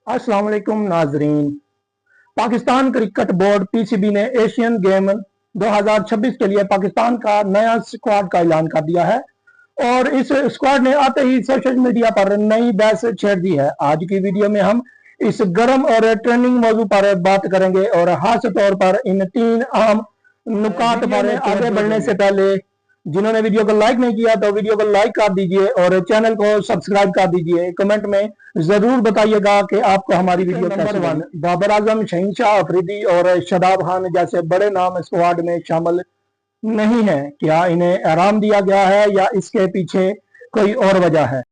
अस्सलाम वालेकुम नाजरीन। पाकिस्तान क्रिकेट बोर्ड पीसीबी ने एशियन गेम 2026 के लिए पाकिस्तान का नया स्क्वाड का ऐलान कर दिया है और इस स्क्वाड ने आते ही सोशल मीडिया पर नई बहस छेड़ दी है। आज की वीडियो में हम इस गर्म और ट्रेंडिंग मौजू पर बात करेंगे और खास तौर पर इन तीन अहम नुकात पर आगे बढ़ने से पहले जिन्होंने वीडियो को लाइक नहीं किया तो वीडियो को लाइक कर दीजिए और चैनल को सब्सक्राइब कर दीजिए। कमेंट में जरूर बताइएगा कि आपको हमारी वीडियो नंबर 1 बाबर आजम, शहनशाह अफरीदी और शादाब खान जैसे बड़े नाम स्क्वाड में शामिल नहीं है। क्या इन्हें आराम दिया गया है या इसके पीछे कोई और वजह है?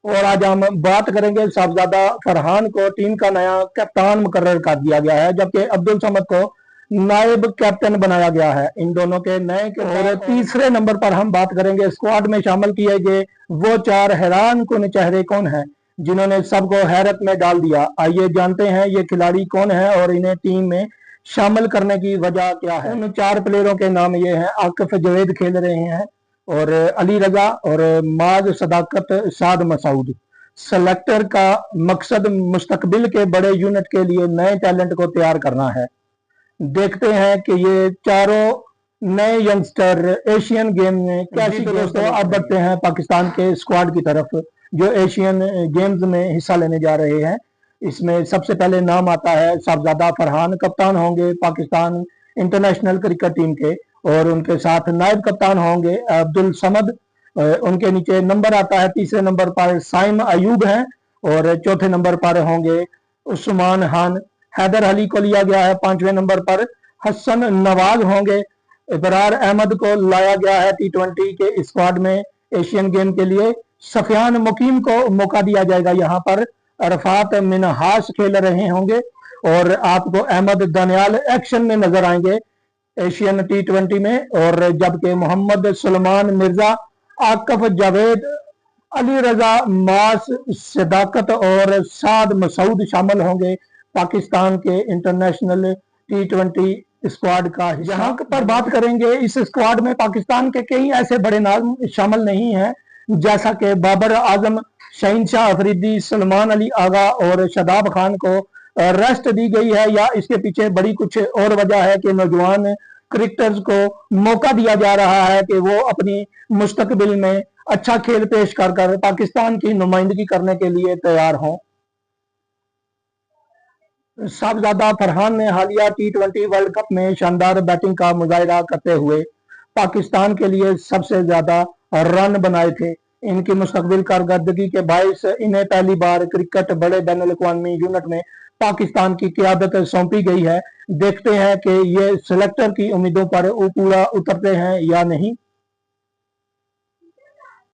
और आज हम बात करेंगे साहबजादा फरहान को टीम का नया कप्तान मुकर्रर कर दिया गया है, जबकि अब्दुल समद को नायब कैप्टन बनाया गया है। इन दोनों के नए और तीसरे नंबर पर हम बात करेंगे स्क्वाड में शामिल किए गए वो 4 हैरान कुन चेहरे कौन है जिन्होंने सबको हैरत में डाल दिया। आइए जानते हैं ये खिलाड़ी कौन है और इन्हें टीम में शामिल करने की वजह क्या है। उन 4 प्लेयरों के नाम ये हैं। आकिफ जवेद खेल रहे हैं और अली रजा और माज सदाकत, साद मसूद। सेलेक्टर का मकसद मुस्तकबिल के बड़े यूनिट के लिए नए टैलेंट को तैयार करना है। देखते हैं कि ये चारों नए यंगस्टर एशियन गेम में कैसी। दोस्तों अब बढ़ते हैं पाकिस्तान के स्क्वाड की तरफ जो एशियन गेम्स में हिस्सा लेने जा रहे हैं। इसमें सबसे पहले नाम आता है साहबजादा फरहान। कप्तान होंगे पाकिस्तान इंटरनेशनल क्रिकेट टीम के और उनके साथ नायब कप्तान होंगे अब्दुल समद। उनके नीचे नंबर आता है, तीसरे नंबर पर साइम अयूब हैं और चौथे नंबर पर होंगे उस्मान खान। हैदर अली को लिया गया है 5वें नंबर पर। हसन नवाज होंगे। इबरार अहमद को लाया गया है टी20 के स्क्वाड में एशियन गेम के लिए। सफियान मुकीम को मौका दिया जाएगा यहाँ पर। अरफात मिनहास खेल रहे होंगे और आपको अहमद दानियाल एक्शन में नजर आएंगे एशियन टी20 में। और जबकि मोहम्मद सुलेमान मिर्जा, आकिफ जावेद, अली रजा, मास सदाकत और साद मसूद शामिल होंगे पाकिस्तान के इंटरनेशनल टी20 स्क्वाड का। यहाँ पर बात करेंगे इस स्क्वाड में पाकिस्तान के कई ऐसे बड़े नाम शामिल नहीं हैं जैसा कि बाबर आजम, शहनशाह अफरीदी, सलमान अली आगा और शादाब खान को रेस्ट दी गई है या इसके पीछे बड़ी कुछ और वजह है कि नौजवान क्रिकेटर्स को मौका दिया जा रहा है कि वो अपनी मुस्तकबिल में अच्छा खेल पेश कर पाकिस्तान की नुमाइंदगी करने के लिए तैयार हों। साहबजादा फरहान ने हालिया टी20 वर्ल्ड कप में शानदार बैटिंग का मुजाहिरा करते हुए पाकिस्तान के लिए सबसे ज्यादा रन बनाए थे। इनकी मुस्तकबिल कारकर्दगी के बायस इन्हें पहली बार क्रिकेट बड़े बैनुल-अक़वामी यूनिट में पाकिस्तान की क़ियादत सौंपी गई है। देखते हैं कि ये सिलेक्टर की उम्मीदों पर पूरा उतरते हैं या नहीं।